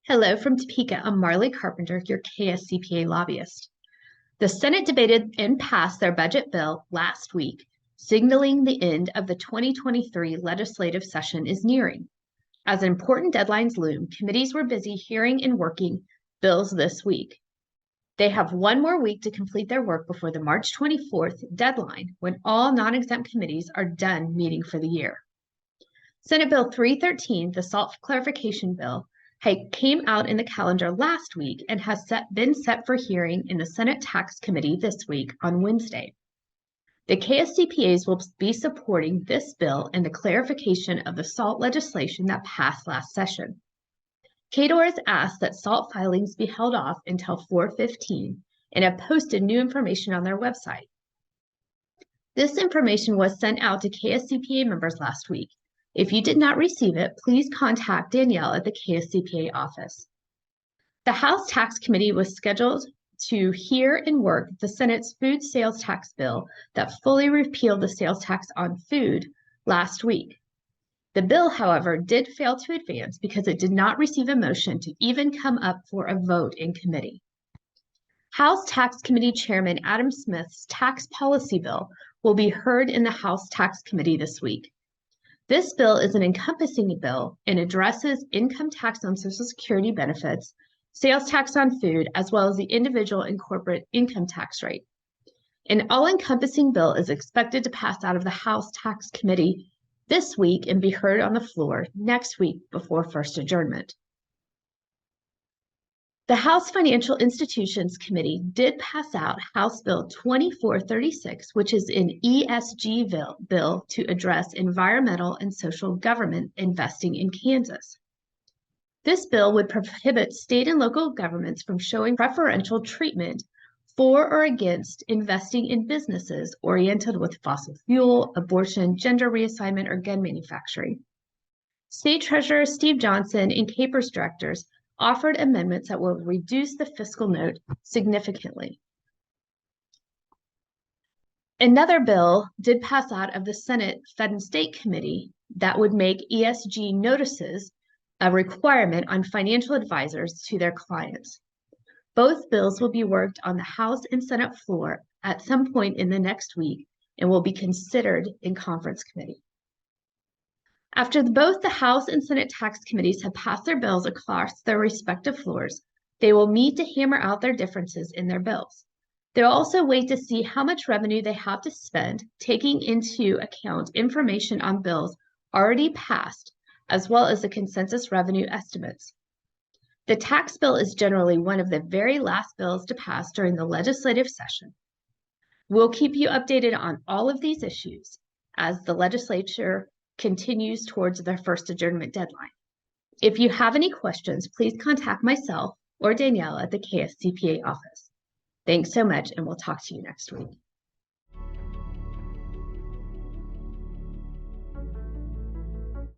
Hello from Topeka. I'm Marley Carpenter, your KSCPA lobbyist. The Senate debated and passed their budget bill last week, signaling the end of the 2023 legislative session is nearing. As important deadlines loom, committees were busy hearing and working bills this week. They have one more week to complete their work before the March 24th deadline, when all non-exempt committees are done meeting for the year. Senate Bill 313, the SALT clarification bill, came out in the calendar last week and has been set for hearing in the Senate Tax Committee this week on Wednesday. The KSCPAs will be supporting this bill and the clarification of the SALT legislation that passed last session. KDOR has asked that SALT filings be held off until 4/15 and have posted new information on their website. This information was sent out to KSCPA members last week. If you did not receive it, please contact Danielle at the KSCPA office. The House Tax Committee was scheduled to hear and work the Senate's food sales tax bill that fully repealed the sales tax on food last week. The bill, however, did fail to advance because it did not receive a motion to even come up for a vote in committee. House Tax Committee Chairman Adam Smith's tax policy bill will be heard in the House Tax Committee this week. This bill is an encompassing bill and addresses income tax on Social Security benefits, sales tax on food, as well as the individual and corporate income tax rate. An all-encompassing bill is expected to pass out of the House Tax Committee this week and be heard on the floor next week before first adjournment. The House Financial Institutions Committee did pass out House Bill 2436, which is an ESG bill to address environmental and social government investing in Kansas. This bill would prohibit state and local governments from showing preferential treatment for or against investing in businesses oriented with fossil fuel, abortion, gender reassignment, or gun manufacturing. State Treasurer Steve Johnson and CAPERS directors offered amendments that will reduce the fiscal note significantly. Another bill did pass out of the Senate Fed and State Committee that would make ESG notices a requirement on financial advisors to their clients. Both bills will be worked on the House and Senate floor at some point in the next week and will be considered in conference committee. After both the House and Senate tax committees have passed their bills across their respective floors, they will meet to hammer out their differences in their bills. They'll also wait to see how much revenue they have to spend, taking into account information on bills already passed, as well as the consensus revenue estimates. The tax bill is generally one of the very last bills to pass during the legislative session. We'll keep you updated on all of these issues as the legislature continues towards their first adjournment deadline. If you have any questions, please contact myself or Danielle at the KSCPA office. Thanks so much, and we'll talk to you next week.